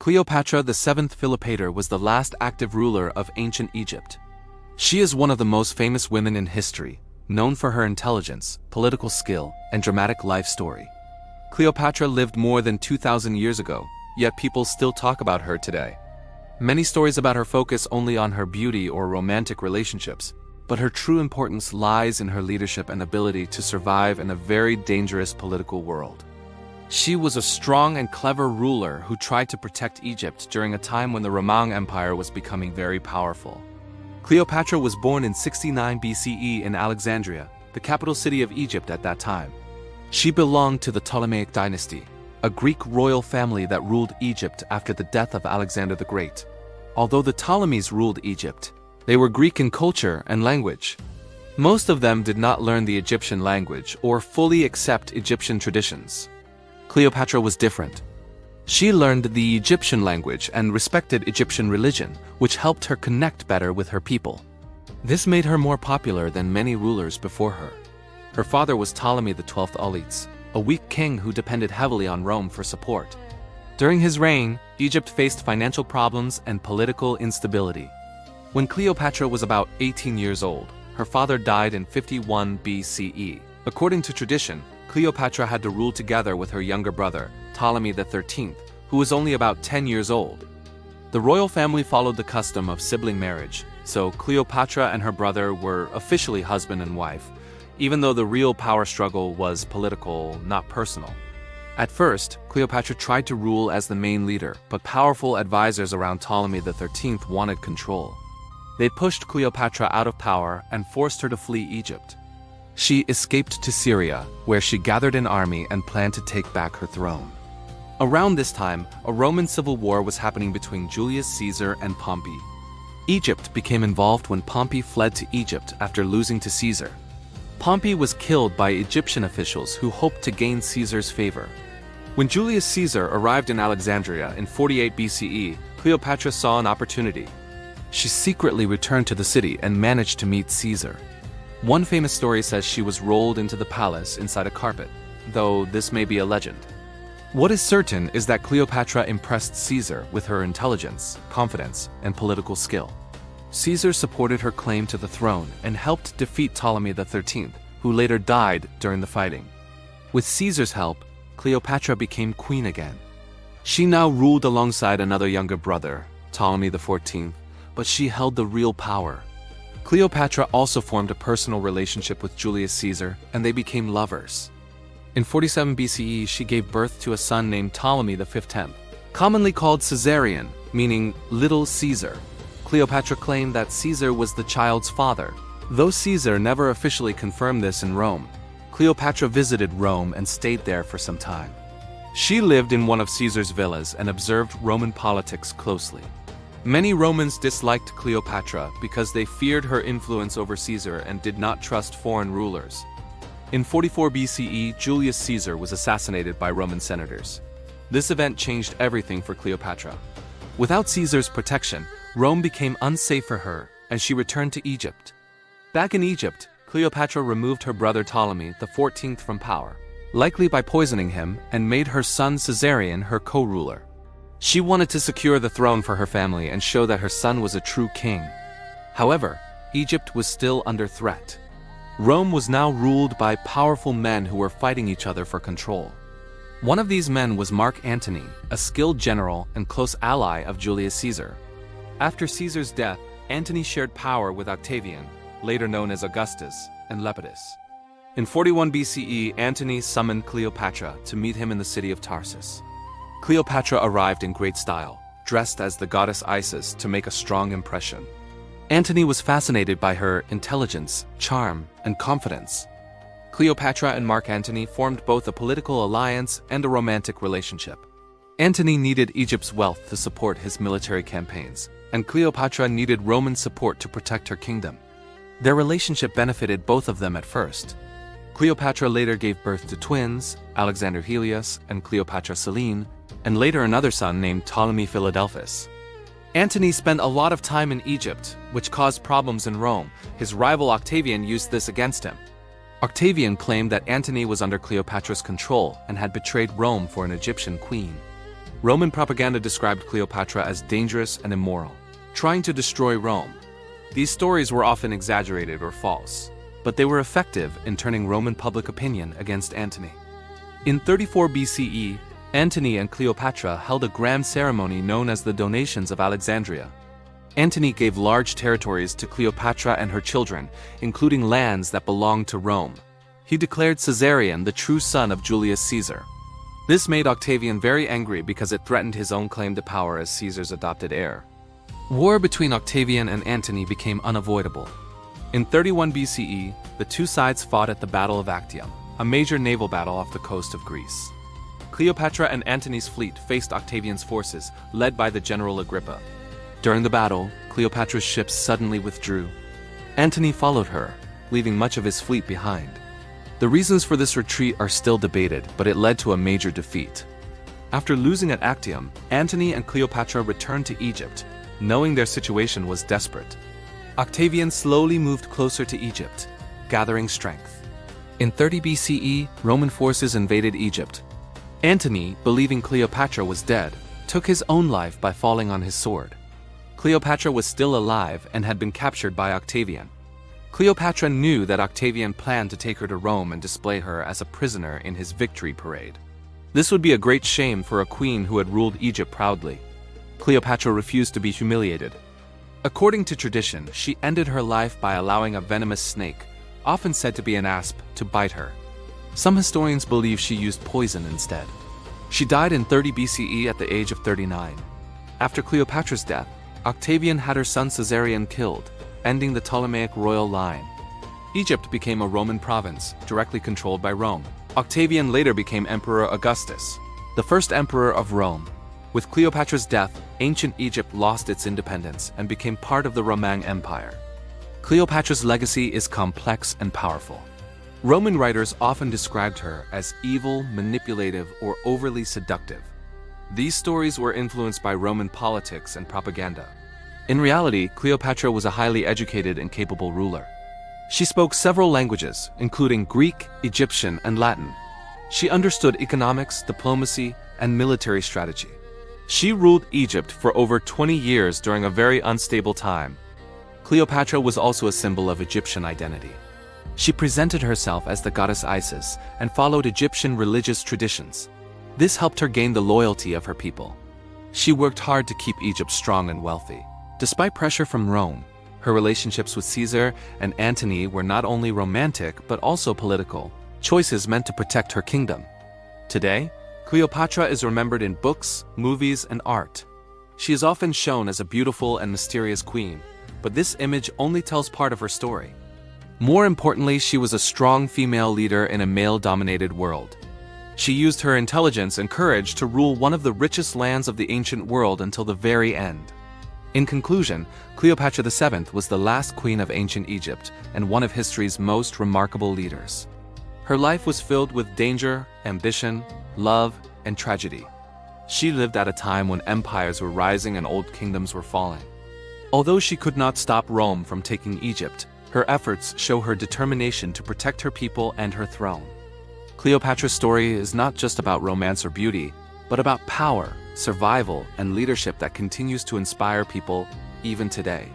Cleopatra VII Philopator was the last active ruler of ancient Egypt. She is one of the most famous women in history, known for her intelligence, political skill, and dramatic life story. Cleopatra lived more than 2,000 years ago, yet people still talk about her today. Many stories about her focus only on her beauty or romantic relationships, but her true importance lies in her leadership and ability to survive in a very dangerous political world. She was a strong and clever ruler who tried to protect Egypt during a time when the Roman Empire was becoming very powerful. Cleopatra was born in 69 BCE in Alexandria, the capital city of Egypt at that time. She belonged to the Ptolemaic dynasty, a Greek royal family that ruled Egypt after the death of Alexander the Great. Although the Ptolemies ruled Egypt, they were Greek in culture and language. Most of them did not learn the Egyptian language or fully accept Egyptian traditions. Cleopatra was different. She learned the Egyptian language and respected Egyptian religion, which helped her connect better with her people. This made her more popular than many rulers before her. Her father was Ptolemy XII Auletes, a weak king who depended heavily on Rome for support. During his reign, Egypt faced financial problems and political instability. When Cleopatra was about 18 years old, her father died in 51 BCE. According to tradition, Cleopatra had to rule together with her younger brother, Ptolemy XIII, who was only about 10 years old. The royal family followed the custom of sibling marriage, so Cleopatra and her brother were officially husband and wife, even though the real power struggle was political, not personal. At first, Cleopatra tried to rule as the main leader, but powerful advisors around Ptolemy XIII wanted control. They pushed Cleopatra out of power and forced her to flee Egypt. She escaped to Syria, where she gathered an army and planned to take back her throne. Around this time, a Roman civil war was happening between Julius Caesar and Pompey. Egypt became involved when Pompey fled to Egypt after losing to Caesar. Pompey was killed by Egyptian officials who hoped to gain Caesar's favor. When Julius Caesar arrived in Alexandria in 48 BCE, Cleopatra saw an opportunity. She secretly returned to the city and managed to meet Caesar. One famous story says she was rolled into the palace inside a carpet, though this may be a legend. What is certain is that Cleopatra impressed Caesar with her intelligence, confidence, and political skill. Caesar supported her claim to the throne and helped defeat Ptolemy XIII, who later died during the fighting. With Caesar's help, Cleopatra became queen again. She now ruled alongside another younger brother, Ptolemy XIV, but she held the real power. Cleopatra also formed a personal relationship with Julius Caesar, and they became lovers. In 47 BCE, she gave birth to a son named Ptolemy V, commonly called Caesarion, meaning Little Caesar. Cleopatra claimed that Caesar was the child's father, though Caesar never officially confirmed this in Rome. Cleopatra visited Rome and stayed there for some time. She lived in one of Caesar's villas and observed Roman politics closely. Many Romans disliked Cleopatra because they feared her influence over Caesar and did not trust foreign rulers. In 44 BCE, Julius Caesar was assassinated by Roman senators. This event changed everything for Cleopatra. Without Caesar's protection, Rome became unsafe for her, and she returned to Egypt. Back in Egypt, Cleopatra removed her brother Ptolemy XIV from power, likely by poisoning him, and made her son Caesarion her co-ruler. She wanted to secure the throne for her family and show that her son was a true king. However, Egypt was still under threat. Rome was now ruled by powerful men who were fighting each other for control. One of these men was Mark Antony, a skilled general and close ally of Julius Caesar. After Caesar's death, Antony shared power with Octavian, later known as Augustus, and Lepidus. In 41 BCE, Antony summoned Cleopatra to meet him in the city of Tarsus. Cleopatra arrived in great style, dressed as the goddess Isis to make a strong impression. Antony was fascinated by her intelligence, charm, and confidence. Cleopatra and Mark Antony formed both a political alliance and a romantic relationship. Antony needed Egypt's wealth to support his military campaigns, and Cleopatra needed Roman support to protect her kingdom. Their relationship benefited both of them at first. Cleopatra later gave birth to twins, Alexander Helios and Cleopatra Selene, and later another son named Ptolemy Philadelphus. Antony spent a lot of time in Egypt, which caused problems in Rome. His rival Octavian used this against him. Octavian claimed that Antony was under Cleopatra's control and had betrayed Rome for an Egyptian queen. Roman propaganda described Cleopatra as dangerous and immoral, trying to destroy Rome. These stories were often exaggerated or false, but they were effective in turning Roman public opinion against Antony. In 34 BCE, Antony and Cleopatra held a grand ceremony known as the Donations of Alexandria. Antony gave large territories to Cleopatra and her children, including lands that belonged to Rome. He declared Caesarion the true son of Julius Caesar. This made Octavian very angry because it threatened his own claim to power as Caesar's adopted heir. War between Octavian and Antony became unavoidable. In 31 BCE, the two sides fought at the Battle of Actium, a major naval battle off the coast of Greece. Cleopatra and Antony's fleet faced Octavian's forces, led by the general Agrippa. During the battle, Cleopatra's ships suddenly withdrew. Antony followed her, leaving much of his fleet behind. The reasons for this retreat are still debated, but it led to a major defeat. After losing at Actium, Antony and Cleopatra returned to Egypt, knowing their situation was desperate. Octavian slowly moved closer to Egypt, gathering strength. In 30 BCE, Roman forces invaded Egypt. Antony, believing Cleopatra was dead, took his own life by falling on his sword. Cleopatra was still alive and had been captured by Octavian. Cleopatra knew that Octavian planned to take her to Rome and display her as a prisoner in his victory parade. This would be a great shame for a queen who had ruled Egypt proudly. Cleopatra refused to be humiliated. According to tradition, she ended her life by allowing a venomous snake, often said to be an asp, to bite her. Some historians believe she used poison instead. She died in 30 BCE at the age of 39. After Cleopatra's death, Octavian had her son Caesarion killed, ending the Ptolemaic royal line. Egypt became a Roman province, directly controlled by Rome. Octavian later became Emperor Augustus, the first emperor of Rome. With Cleopatra's death, ancient Egypt lost its independence and became part of the Roman Empire. Cleopatra's legacy is complex and powerful. Roman writers often described her as evil, manipulative, or overly seductive. These stories were influenced by Roman politics and propaganda. In reality, Cleopatra was a highly educated and capable ruler. She spoke several languages, including Greek, Egyptian, and Latin. She understood economics, diplomacy, and military strategy. She ruled Egypt for over 20 years during a very unstable time. Cleopatra was also a symbol of Egyptian identity. She presented herself as the goddess Isis and followed Egyptian religious traditions. This helped her gain the loyalty of her people. She worked hard to keep Egypt strong and wealthy. Despite pressure from Rome, her relationships with Caesar and Antony were not only romantic but also political, choices meant to protect her kingdom. Today, Cleopatra is remembered in books, movies, and art. She is often shown as a beautiful and mysterious queen, but this image only tells part of her story. More importantly, she was a strong female leader in a male-dominated world. She used her intelligence and courage to rule one of the richest lands of the ancient world until the very end. In conclusion, Cleopatra VII was the last queen of ancient Egypt and one of history's most remarkable leaders. Her life was filled with danger, ambition, love, and tragedy. She lived at a time when empires were rising and old kingdoms were falling. Although she could not stop Rome from taking Egypt, her efforts show her determination to protect her people and her throne. Cleopatra's story is not just about romance or beauty, but about power, survival, and leadership that continues to inspire people even today.